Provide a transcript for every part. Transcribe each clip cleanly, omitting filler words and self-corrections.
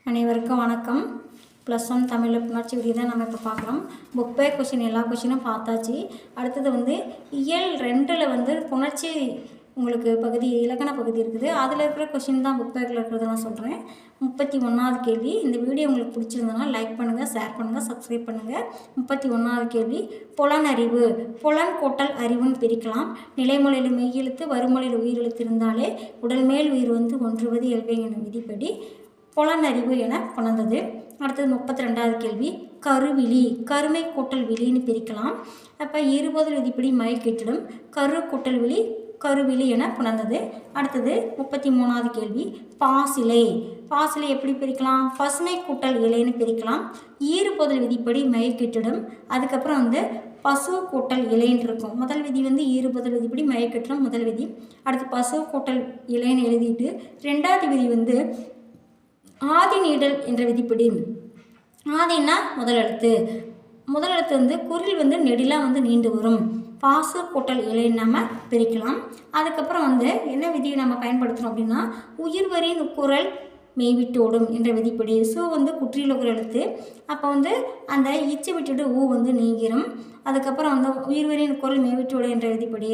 அனைவருக்கும் வணக்கம். +1 தமிழ் புணர்ச்சி விதி தான் நம்ம இப்போ பார்க்குறோம். புக் பேக் கொஷின் எல்லா கொஷினும் பார்த்தாச்சு. அடுத்தது இயல் 2ல் புணர்ச்சி உங்களுக்கு பகுதி இலக்கண பகுதி இருக்குது. அதில் இருக்கிற கொஷின் தான் புக் பேக்கில் இருக்கிறத நான் சொல்கிறேன். 31வது கேள்வி. இந்த வீடியோ உங்களுக்கு பிடிச்சிருந்ததுன்னா லைக் பண்ணுங்கள், ஷேர் பண்ணுங்கள், சப்ஸ்கிரைப் பண்ணுங்கள். 31வது கேள்வி. புலனறிவு. புலன் கூட்டல் அறிவுன்னு பிரிக்கலாம். நிலைமொழியில் மெய்யெழுத்து வறுமொழியில் உயிரெழுத்து இருந்தாலே உடல் மேல் உயிர் ஒன்றுவது இயல்பே எனும் விதிப்படி புலனறிவு என கொண்டது. அடுத்தது 32வது கேள்வி. கருவிழி. கருமை கூட்டல் விழின்னு பிரிக்கலாம். அப்போ இருபொருள் விதிப்படி மை கெட்டிடும். கரு கூட்டல் விழி கருவிழி என புணர்ந்தது. அடுத்தது 33வது கேள்வி. பாசிலை. பாசிலை எப்படி பிரிக்கலாம்? பசுமை கூட்டல் இலைன்னு பிரிக்கலாம். ஈறுபொருள் விதிப்படி மை கெட்டிடும். அதுக்கப்புறம் பசு கூட்டல் இலைன்னு இருக்கும். முதல் விதி ஈறுபொருள் விதிப்படி மை கெட்டிடும் முதல் விதி. அடுத்து பசு கூட்டல் இலைன்னு எழுதிட்டு ரெண்டாவது விதி ஆதி நீடல் என்ற விதிப்படி. ஆதின்னா முதல் எழுத்து குரில் நெடிலாக நீண்டு வரும். பாசு கூட்டல் இலைன்னு நம்ம பிரிக்கலாம். அதுக்கப்புறம் என்ன விதியை நம்ம பயன்படுத்துகிறோம் அப்படின்னா உயிர்வரின் குரல் மெய்விட்டோடும் என்ற விதிப்படி. சு குற்றியில் ஒரு எழுத்து. அப்போ அந்த இச்சு விட்டுட்டு ஊ நீங்கிரும். அதுக்கப்புறம் உயிர்வரின் குரல் மெய்விட்டோடும் என்ற விதிப்படி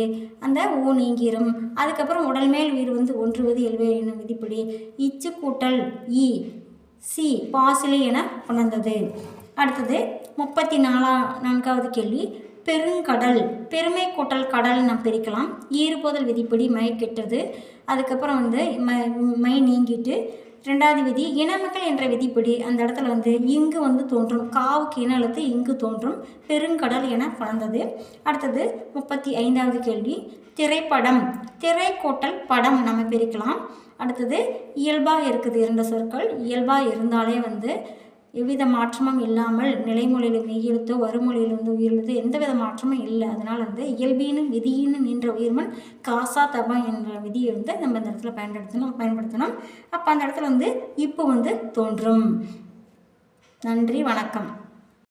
அந்த ஊ நீங்கிரும். அதுக்கப்புறம் உடல் மேல் உயிர் ஒன்றுவது இயல்பே என்னும் விதிப்படி இச்சு கூட்டல் இ சி பாசிலை என உணர்ந்தது. அடுத்தது 34வது கேள்வி. பெருங்கடல். பெருமை கூட்டல் கடல் நாம் பிரிக்கலாம். ஈறுபொருள் விதிப்படி மை கெட்டது. அதுக்கப்புறம் மை நீங்கிட்டு ரெண்டாவது விதி இனமக்கள் என்ற விதிப்படி அந்த இடத்துல இங்கு தோன்றும். காவுக்கு இன எழுத்து இங்கு தோன்றும். பெருங்கடல் என பறந்தது. அடுத்தது 35வது கேள்வி. திரைப்படம். திரை கூட்டல் படம் நம்ம பிரிக்கலாம். அடுத்தது இயல்பாக இருக்குது இரண்டு சொற்கள். இயல்பாக இருந்தாலே எவ்வித மாற்றமும் இல்லாமல் நிலைமொழியில் மெய்யெழுத்தோ வறுமொழியில் உயிரெழுத்தோ எந்தவித மாற்றமும் இல்லை. அதனால் இயல்பினும் விதியினும் நின்ற உயிர்மன் காசா தபம் என்ற விதியை நம்ம இந்த இடத்துல பயன்படுத்தணும். அப்போ அந்த இடத்துல இப்போ தோன்றும். நன்றி, வணக்கம்.